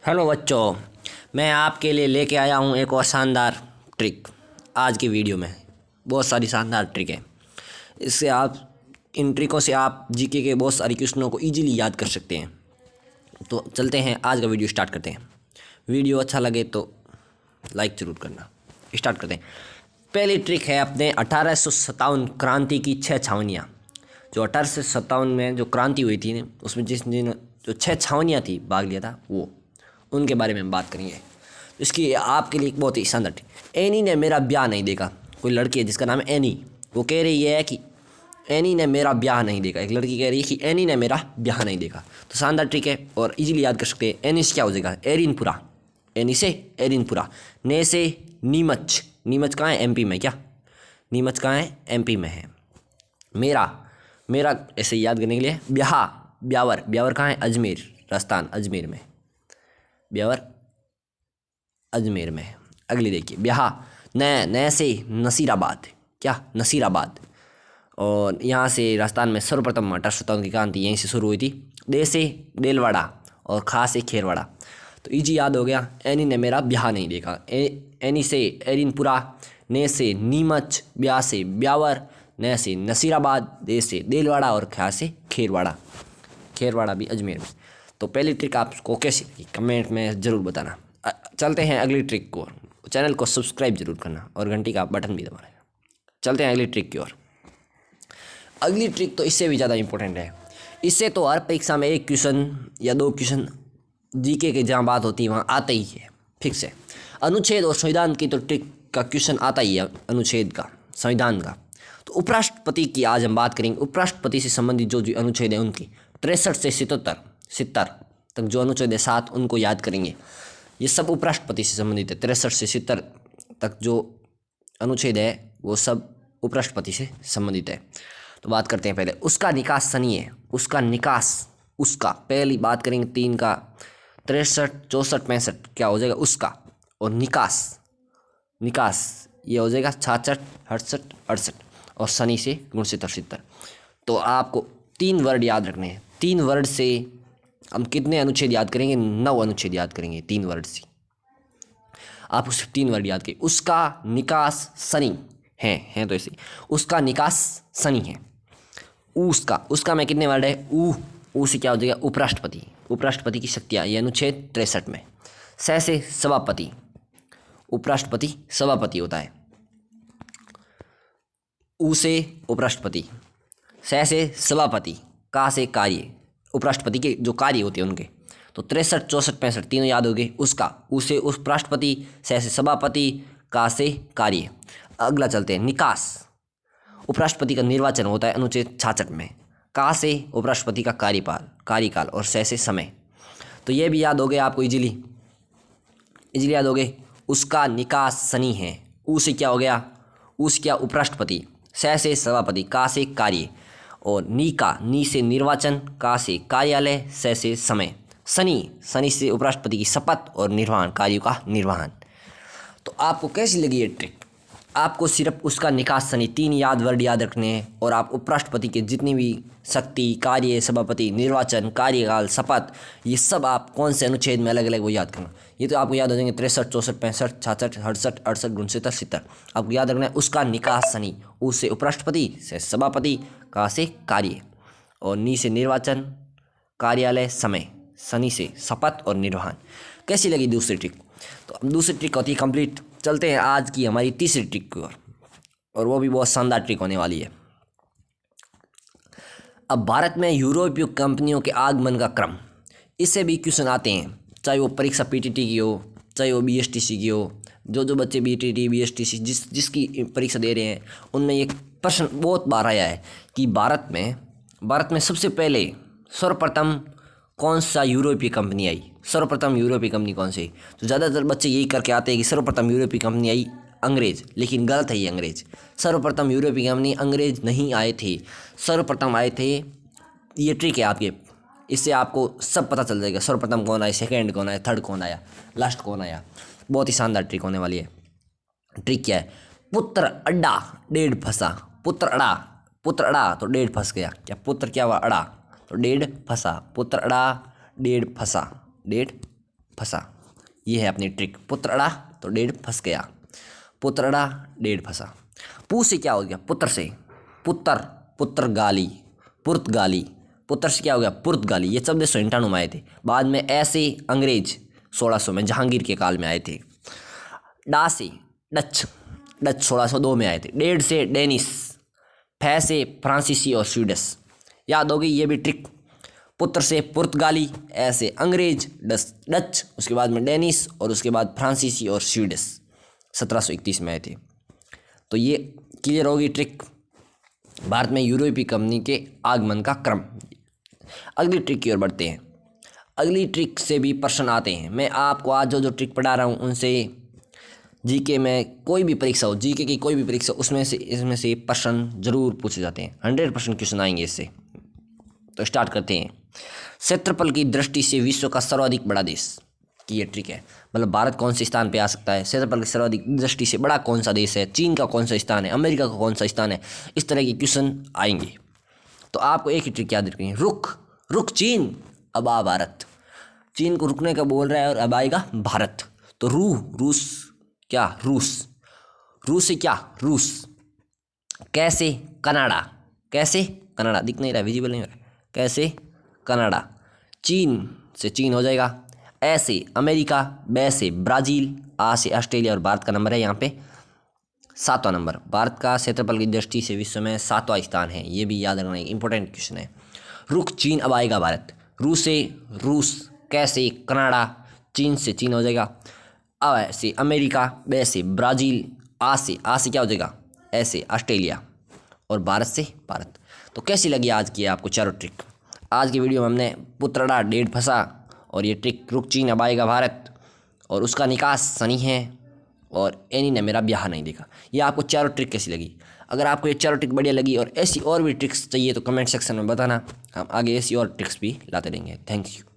Hello बच्चों, मैं आपके लिए लेके आया हूँ एक और शानदार ट्रिक। आज की वीडियो में बहुत सारी शानदार ट्रिक है। इससे आप इन ट्रिकों से आप जीके के बहुत सारे क्वेश्चनों को इजीली याद कर सकते हैं। तो चलते हैं, आज का वीडियो स्टार्ट करते हैं। वीडियो अच्छा लगे तो लाइक ज़रूर करना। स्टार्ट करते हैं। पहली ट्रिक है अपने 1857 क्रांति की 6 छावनियाँ। जो 1857 में जो क्रांति हुई थी उसमें जिस दिन जो 6 छावनियाँ थी भाग लिया था वो उनके बारे में हम बात करेंगे। तो इसकी आपके लिए एक बहुत ही शानदार ट्रिक। एनी ने मेरा ब्याह नहीं देखा। कोई लड़की है जिसका नाम है एनी, वो कह रही है कि एनी ने मेरा ब्याह नहीं देखा। एक लड़की कह रही है कि एनी ने मेरा ब्याह नहीं देखा। तो शानदार ट्रिक है और इजीली याद कर सकते हैं। एनी से क्या हो जाएगा? एरिनपुरा। एनी से एरिनपुरा। ने से नीमच। नीमच कहाँ है? एमपी में। क्या नीमच कहाँ है? एमपी में है। मेरा मेरा ऐसे याद करने के लिए ब्याह। ब्यावर। ब्यावर कहाँ है? अजमेर, राजस्थान, अजमेर में। ब्यावर अजमेर में। अगली देखिए, ब्याह। नए से नसीराबाद। क्या? नसीराबाद। और यहाँ से राजस्थान में सर्वप्रथम 1857 की क्रांति यहीं से शुरू हुई थी। दे से देलवाड़ा और खा से खेरवाड़ा। तो इजी याद हो गया। एनी ने मेरा ब्याह नहीं देखा। एनी से एरिनपुरा। ने से नीमच। ब्याह से ब्यावर। न से नसीराबाद। दे से देलवाड़ा और खा से खेरवाड़ा। खेरवाड़ा भी अजमेर में। तो पहली ट्रिक आपको कैसी लगी कमेंट में ज़रूर बताना। चलते हैं अगली ट्रिक को। चैनल को सब्सक्राइब जरूर करना और घंटी का बटन भी दबाना। चलते हैं अगली ट्रिक की ओर। अगली ट्रिक तो इससे भी ज़्यादा इंपॉर्टेंट है। इससे तो हर परीक्षा में एक क्वेश्चन या दो क्वेश्चन जीके के जहाँ बात होती है वहाँ आता ही है, फिक्स है। अनुच्छेद और संविधान की तो ट्रिक का क्वेश्चन आता ही है, अनुच्छेद का, संविधान का। तो उपराष्ट्रपति की आज हम बात करेंगे। उपराष्ट्रपति से संबंधित जो जो अनुच्छेद है उनकी 63 से 77 तक जो अनुच्छेद है 7 उनको याद करेंगे। ये सब उपराष्ट्रपति से संबंधित है। 63 से 70 तक जो अनुच्छेद है वो सब उपराष्ट्रपति से संबंधित है। तो बात करते हैं पहले उसका निकास सनी है। उसका निकास, उसका पहली बात करेंगे 3 का 63, 64, 65 क्या हो जाएगा? उसका। और निकास, निकास ये हो जाएगा 66, 68, 68 और शनि से 69, 70। तो आपको 3 वर्ड याद रखने हैं। 3 वर्ड से हम कितने अनुच्छेद याद करेंगे? 9 अनुच्छेद याद करेंगे 3 वर्ड से। आप उसे 3 वर्ड याद करिए। उसका निकास शनि है तो ऐसे उसका निकास शनि है। उसका में कितने वर्ड है? ऊ से क्या हो जाएगा? उपराष्ट्रपति। उपराष्ट्रपति की शक्तियाँ, ये अनुच्छेद 63 में। से सभापति। उपराष्ट्रपति सभापति होता है। ऊ से उपराष्ट्रपति। से सभापति। का से कार्य। उपराष्ट्रपति के जो कार्य होते हैं उनके। तो 63, 64, 65 तीनों याद हो गए। उसका, उसे उपराष्ट्रपति, से सभापति, का से कार्य। अगला चलते हैं निकास। उपराष्ट्रपति का निर्वाचन होता है अनुच्छेद 66 में। का से उपराष्ट्रपति का कार्यकाल और से समय। तो ये भी याद हो गए आपको इजीली याद हो गए। उसका निकास शनि है। ऊ से क्या हो गया? ऊ से क्या? उपराष्ट्रपति। से सभापति। का से कार्य और नी से निर्वाचन। का से कार्यालय। से समय। शनि से उपराष्ट्रपति की शपथ और निर्वहन, कार्यों का निर्वहन। तो आपको कैसी लगी ये ट्रिक? आपको सिर्फ उसका निकास शनि 3 वर्ड याद रखने हैं और आप उपराष्ट्रपति के जितनी भी शक्ति, कार्य, सभापति, निर्वाचन, कार्यकाल, शपथ, ये सब आप कौन से अनुच्छेद में अलग अलग वो याद करना। ये तो आपको याद हो जाएंगे 63, 64, 65, 66, 68, 68, 69, 70। आपको याद रखना है उसका निकास शनि। ऊ से उपराष्ट्रपति, से सभापति, का से कार्य और नी से निर्वाचन, कार्यालय, समय, शनि से शपथ और निर्वहन। कैसी लगी दूसरी ट्रिक? तो अब दूसरी ट्रिक होती है कंप्लीट। चलते हैं आज की हमारी तीसरी ट्रिक की ओर और वो भी बहुत शानदार ट्रिक होने वाली है। अब भारत में यूरोपीय कंपनियों के आगमन का क्रम, इससे भी क्वेश्चन आते हैं। चाहे वो परीक्षा पीटीटी की हो, चाहे वो बीएसटीसी की हो। जो बच्चे बीटीटी, बीएसटीसी जिसकी परीक्षा दे रहे हैं उनमें ये प्रश्न बहुत बार आया है कि भारत में सबसे पहले सर्वप्रथम कौन सा यूरोपीय कंपनी आई? सर्वप्रथम यूरोपीय कंपनी कौन सी? तो ज़्यादातर बच्चे यही करके आते हैं कि सर्वप्रथम यूरोपीय कंपनी आई अंग्रेज, लेकिन गलत है ये। अंग्रेज सर्वप्रथम यूरोपीय कंपनी अंग्रेज नहीं आए थे। सर्वप्रथम आए थे, ये ट्रिक है आपके, इससे आपको सब पता चल जाएगा। सर्वप्रथम कौन आया, सेकेंड कौन आया, थर्ड कौन आया, लास्ट कौन आया। बहुत ही शानदार ट्रिक होने वाली है। ट्रिक क्या है? पुत्र अड्डा डेढ़ फंसा। पुत्र अड़ा तो डेढ़ फंस गया। क्या? पुत्र क्या हुआ? अड़ा तो डेढ़ फंसा। पुत्र अड़ा डेढ़ फंसा, डेढ़ फंसा। ये है अपनी ट्रिक। पुत्र अड़ा तो डेढ़ फंस गया। पुत्र अड़ा डेढ़ फंसा। पू से क्या हो गया? पुत्र से पुत्र, पुर्तगाली, पुर्तगाली। पुत्र से क्या हो गया? पुर्तगाली। ये 1491 में आए थे। बाद में ऐसे अंग्रेज 1600 में जहांगीर के काल में आए थे। डा से डच, डच 1602 में आए थे। डेढ़ से डेनिस, फै से फ्रांसीसी और स्वीडिश। याद होगी ये भी ट्रिक। पुत्र से पुर्तगाली, ऐसे अंग्रेज, डच, उसके बाद में डेनिस और उसके बाद फ्रांसीसी और स्वीडिश 1731 में आए थे। तो ये क्लियर होगी ट्रिक। भारत में यूरोपीय कंपनी के आगमन का क्रम। अगली ट्रिक की ओर बढ़ते हैं। अगली ट्रिक से भी प्रश्न आते हैं। मैं आपको आज जो ट्रिक पढ़ा रहा हूँ उनसे जीके में कोई भी परीक्षा हो, जीके की कोई भी परीक्षा, उसमें से इसमें से प्रश्न जरूर पूछे जाते हैं। 100% क्वेश्चन आएंगे इससे। तो स्टार्ट करते हैं। क्षेत्रफल की दृष्टि से विश्व का सर्वाधिक बड़ा देश की ये ट्रिक है। मतलब भारत कौन से स्थान पे आ सकता है, क्षेत्रफल की सर्वाधिक दृष्टि से बड़ा कौन सा देश है, चीन का कौन सा स्थान है, अमेरिका का कौन सा स्थान है, इस तरह के क्वेश्चन आएंगे। तो आपको एक ही ट्रिक याद रखनी है। रुक रुक चीन, अब आ भारत। चीन को रुकने का बोल रहा है और अब आएगा भारत। तो रूस, क्या रूस, रूस से क्या? रूस। कैसे? कनाडा, कैसे? कनाडा। दिख नहीं रहा, विजिबल नहीं हो रहा। कैसे? कनाडा। चीन से चीन हो जाएगा। ऐसे अमेरिका, बै से ब्राज़ील, आ से ऑस्ट्रेलिया और भारत का नंबर है यहाँ पे 7वां नंबर। भारत का क्षेत्रफल की दृष्टि से विश्व में 7वां स्थान है। ये भी याद रखना एक इंपॉर्टेंट क्वेश्चन है। रुक चीन, अब आएगा भारत। रूस से रूस, कैसे? कनाडा। चीन से चीन हो जाएगा। अब से अमेरिका, बै से ब्राज़ील, आ से क्या हो जाएगा? ऐसे ऑस्ट्रेलिया और भारत से भारत। तो कैसी लगी आज की आपको चारों ट्रिक? आज की वीडियो में हमने पुत्रड़ा डेढ़ फंसा और ये ट्रिक रुक चीन अब आएगा भारत और उसका निकास सनी है और एनी ने मेरा ब्याह नहीं देखा। ये आपको चारों ट्रिक कैसी लगी? अगर आपको ये चारों ट्रिक बढ़िया लगी और ऐसी और भी ट्रिक्स चाहिए तो कमेंट सेक्शन में बताना। हम आगे ऐसी और ट्रिक्स भी लाते रहेंगे। Thank you.